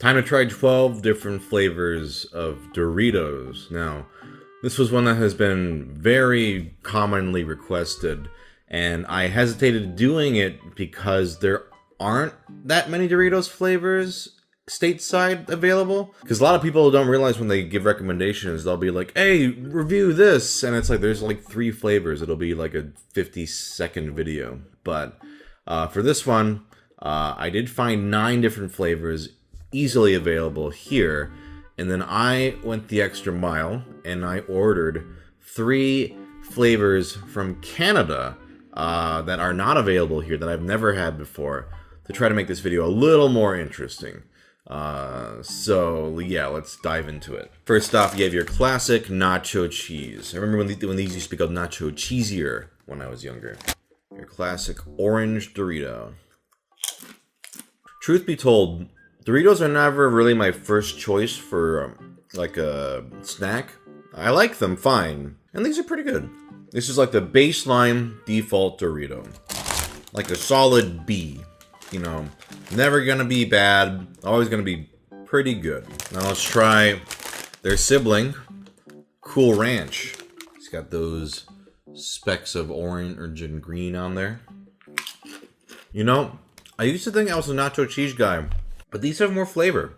Time to try 12 different flavors of Doritos. Now, this was one that has been very commonly requested, and I hesitated doing it because there aren't that many Doritos flavors stateside available. Because a lot of people don't realize when they give recommendations, they'll be like, hey, review this, and it's like there's like 3 flavors. It'll be like a 50-second video. But for this one, I did find 9 different flavors easily available here, and then I went the extra mile and I ordered 3 flavors from Canada that are not available here, that I've never had before, to try to make this video a little more interesting. So yeah, let's dive into it. First off, you have your classic nacho cheese. I remember when these used to be called nacho cheesier when I was younger. Your classic orange Dorito. Truth be told, Doritos are never really my first choice for like a snack. I like them fine, and these are pretty good. This is like the baseline default Dorito, like a solid B. You know, never gonna be bad, always gonna be pretty good. Now let's try their sibling, Cool Ranch. It's got those specks of orange and green on there. You know, I used to think I was a nacho cheese guy, but these have more flavor,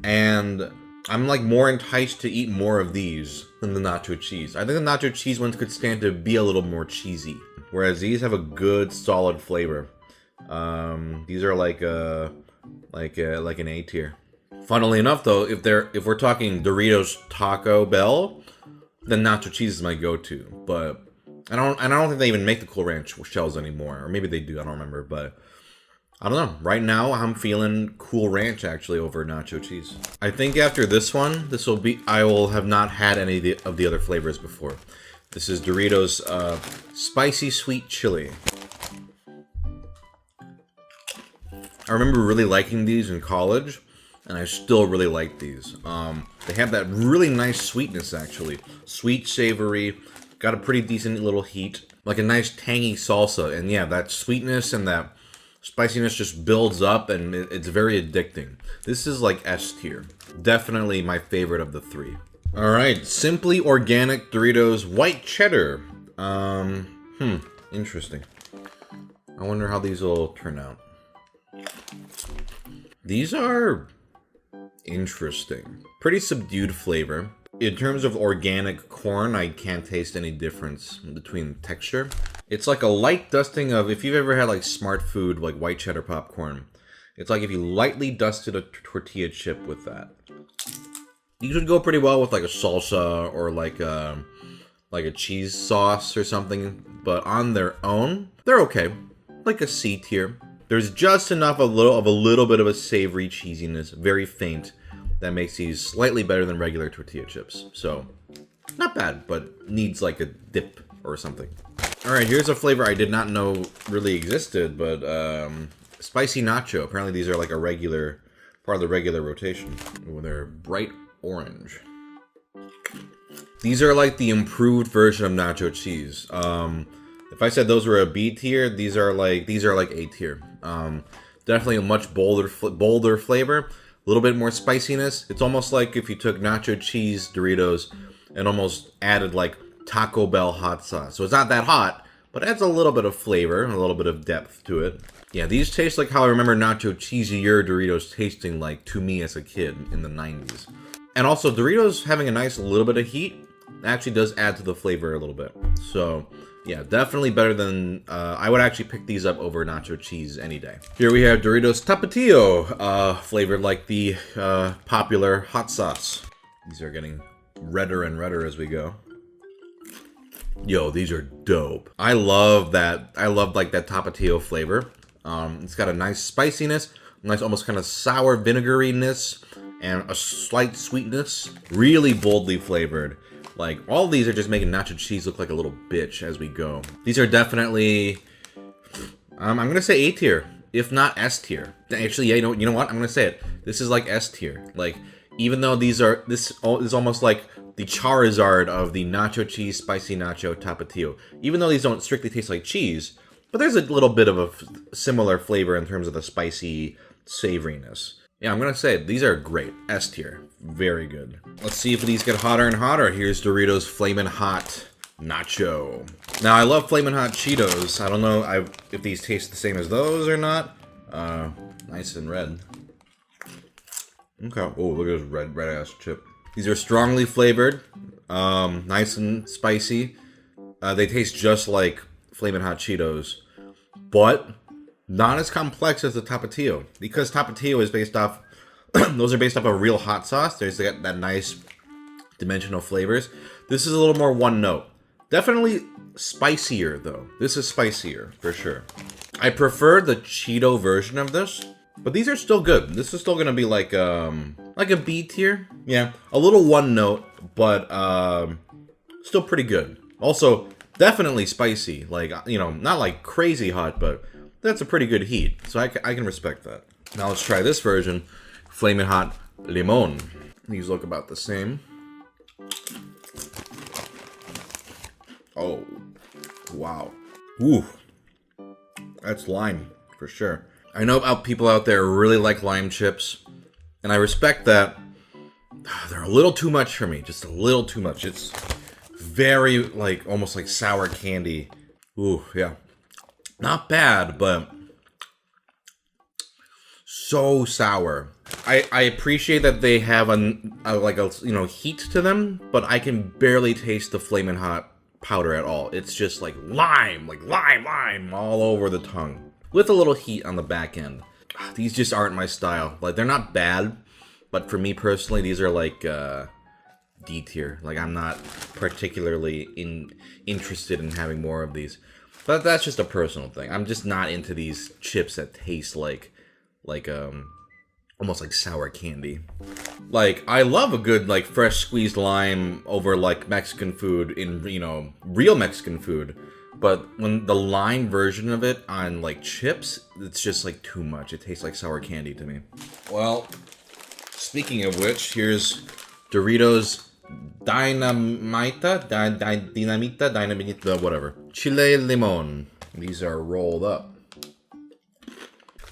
and I'm like more enticed to eat more of these than the nacho cheese. I think the nacho cheese ones could stand to be a little more cheesy, whereas these have a good solid flavor. These are like an A tier. Funnily enough, though, if we're talking Doritos Taco Bell, then nacho cheese is my go-to. But I don't think they even make the Cool Ranch shells anymore, or maybe they do. I don't remember, but I don't know. Right now, I'm feeling Cool Ranch actually over nacho cheese. I think after this one, I will have not had any of the other flavors before. This is Doritos Spicy Sweet Chili. I remember really liking these in college, and I still really like these. They have that really nice sweetness, actually. Sweet, savory, got a pretty decent little heat. Like a nice tangy salsa, and yeah, that sweetness and that spiciness just builds up, and it's very addicting. This is like S tier. Definitely my favorite of the 3. Alright, Simply Organic Doritos White Cheddar. Interesting. I wonder how these will turn out. These are interesting. Pretty subdued flavor. In terms of organic corn, I can't taste any difference between texture. It's like a light dusting of, if you've ever had like Smart Food, like white cheddar popcorn, it's like if you lightly dusted a tortilla chip with that. These would go pretty well with like a salsa or like a cheese sauce or something, but on their own, they're okay. Like a C tier. There's just enough a little bit of a savory cheesiness, very faint, that makes these slightly better than regular tortilla chips. So, not bad, but needs like a dip or something. Alright, here's a flavor I did not know really existed, but spicy nacho. Apparently these are like a regular, part of the regular rotation. Ooh, they're bright orange. These are like the improved version of nacho cheese. If I said those were a B tier, these are like A tier. Definitely a much bolder flavor, a little bit more spiciness. It's almost like if you took nacho cheese Doritos and almost added like Taco Bell hot sauce. So it's not that hot, but it adds a little bit of flavor, a little bit of depth to it. Yeah, these taste like how I remember nacho cheesier Doritos tasting like to me as a kid in the 90s. And also Doritos having a nice little bit of heat actually does add to the flavor a little bit. So yeah, definitely better than, I would actually pick these up over nacho cheese any day. Here we have Doritos Tapatio, flavored like the popular hot sauce. These are getting redder and redder as we go. Yo, these are dope. I love that. I love like that Tapatio flavor. It's got a nice spiciness, nice almost kind of sour vinegariness, and a slight sweetness. Really boldly flavored. Like, all these are just making nacho cheese look like a little bitch as we go. These are definitely, I'm gonna say A tier, if not S tier. Actually, yeah, you know what? I'm gonna say it. This is like S tier. Like, even though this is almost like the Charizard of the nacho cheese, spicy nacho Tapatio. Even though these don't strictly taste like cheese, but there's a little bit of a similar flavor in terms of the spicy savoriness. Yeah, I'm gonna say these are great. S tier. Very good. Let's see if these get hotter and hotter. Here's Doritos Flamin' Hot Nacho. Now, I love Flamin' Hot Cheetos. I don't know if these taste the same as those or not. Nice and red. Okay. Oh, look at this red ass chip. These are strongly flavored. Nice and spicy. They taste just like Flamin' Hot Cheetos, but not as complex as the Tapatio, because Tapatio is based off, those are based off a real hot sauce. There's that nice dimensional flavors. This is a little more one note. Definitely spicier though. This is spicier for sure. I prefer the Cheeto version of this, but these are still good. This is still gonna be like a B tier. Yeah, a little one note, but still pretty good. Also, definitely spicy. Like, you know, not like crazy hot, but that's a pretty good heat. So I can respect that. Now let's try this version. Flamin' Hot Limon. These look about the same. Oh, wow. Ooh, that's lime for sure. I know people out there really like lime chips, and I respect that. They're a little too much for me, just a little too much. It's very, like, almost like sour candy. Ooh, yeah. Not bad, but so sour. I appreciate that they have a heat to them, but I can barely taste the Flamin' Hot powder at all. It's just like lime all over the tongue, with a little heat on the back end. These just aren't my style. Like, they're not bad, but for me personally, these are like D tier. Like, I'm not particularly interested in having more of these. But that's just a personal thing. I'm just not into these chips that taste like almost like sour candy. Like, I love a good, like, fresh squeezed lime over, like, Mexican food in, you know, real Mexican food. But when the lime version of it on, like, chips, it's just, like, too much. It tastes like sour candy to me. Well, speaking of which, here's Doritos Dinamita, whatever. Chile Limon. These are rolled up.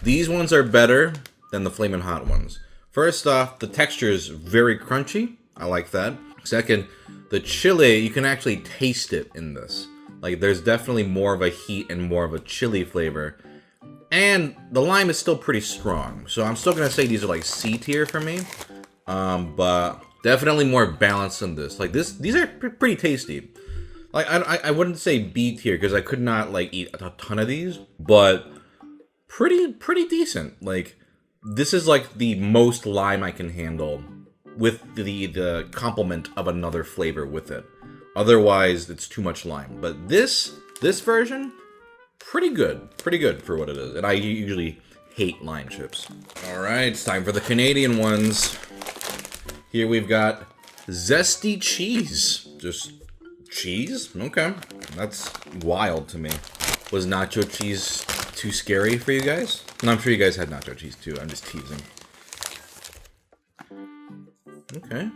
These ones are better than the Flamin' Hot ones. First off, the texture is very crunchy. I like that. Second, the chili, you can actually taste it in this. Like, there's definitely more of a heat and more of a chili flavor. And the lime is still pretty strong. So I'm still gonna say these are like C tier for me. But definitely more balanced than this. Like, these are pretty tasty. Like, I wouldn't say B tier because I could not, like, eat a ton of these, but pretty decent. Like, this is like the most lime I can handle with the complement of another flavor with it. Otherwise, it's too much lime. But this version, pretty good for what it is. And I usually hate lime chips. All right, it's time for the Canadian ones. Here we've got zesty cheese. Just cheese? Okay, that's wild to me. Was nacho cheese too scary for you guys? No, I'm sure you guys had nacho cheese too. I'm just teasing. Okay.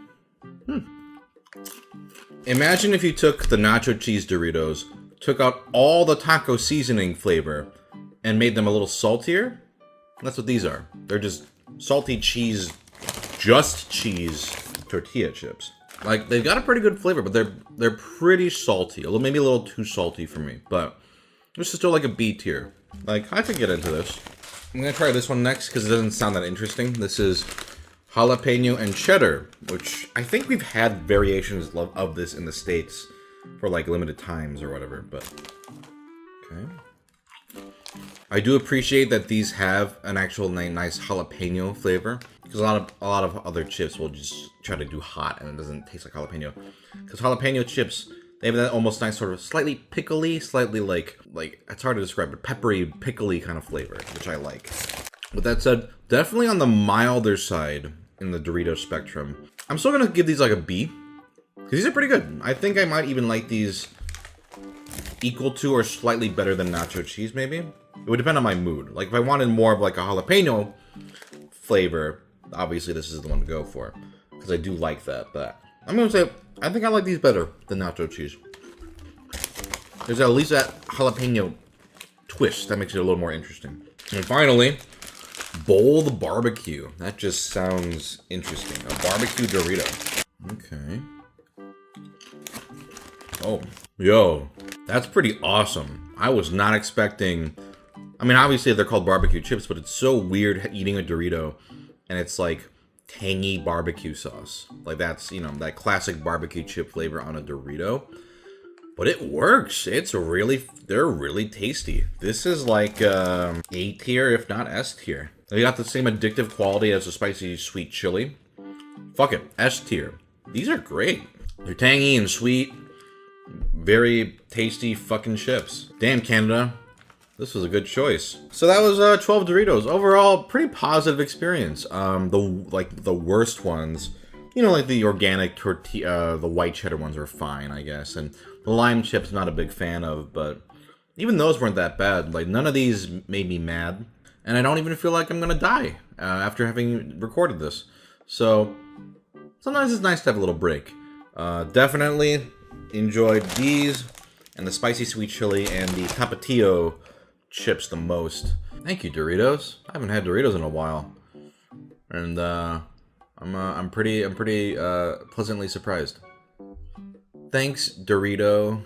Imagine if you took the nacho cheese Doritos, took out all the taco seasoning flavor, and made them a little saltier. That's what these are. They're just salty cheese, just cheese tortilla chips. Like, they've got a pretty good flavor, but they're pretty salty. Maybe a little too salty for me, but this is still like a B tier. Like, I could get into this. I'm gonna try this one next because it doesn't sound that interesting. This is jalapeno and cheddar, which I think we've had variations of this in the States for like limited times or whatever, but okay. I do appreciate that these have an actual nice jalapeno flavor, because a lot of other chips will just try to do hot and it doesn't taste like jalapeno. Because jalapeno chips, they have that almost nice sort of slightly pickly, slightly like it's hard to describe, but peppery, pickly kind of flavor, which I like. With that said, definitely on the milder side in the Doritos spectrum. I'm still gonna give these like a B, because these are pretty good. I think I might even like these equal to or slightly better than nacho cheese, maybe. It would depend on my mood. Like, if I wanted more of like a jalapeno flavor, obviously this is the one to go for, because I do like that. But I'm gonna say I think I like these better than nacho cheese. There's at least that jalapeno twist that makes it a little more interesting. And finally, Bold barbecue. That just sounds interesting. A barbecue Dorito. Okay. Oh, yo, that's pretty awesome. I was not expecting... I mean, obviously they're called barbecue chips, but it's so weird eating a Dorito and it's like tangy barbecue sauce. Like that's, you know, that classic barbecue chip flavor on a Dorito. But it works. It's really, they're really tasty. This is like A tier, if not S tier. They got the same addictive quality as the spicy sweet chili. Fuck it, S tier. These are great. They're tangy and sweet. Very tasty fucking chips. Damn, Canada. This was a good choice. So that was 12 Doritos. Overall, pretty positive experience. The worst ones, you know, like the organic tortilla, the white cheddar ones are fine, I guess. And the lime chips, not a big fan of, but even those weren't that bad. Like, none of these made me mad. And I don't even feel like I'm gonna die after having recorded this. So, sometimes it's nice to have a little break. Definitely enjoyed these, and the spicy sweet chili, and the Tapatio chips the most. Thank you, Doritos. I haven't had Doritos in a while. And, I'm pretty pleasantly surprised. Thanks, Dorito.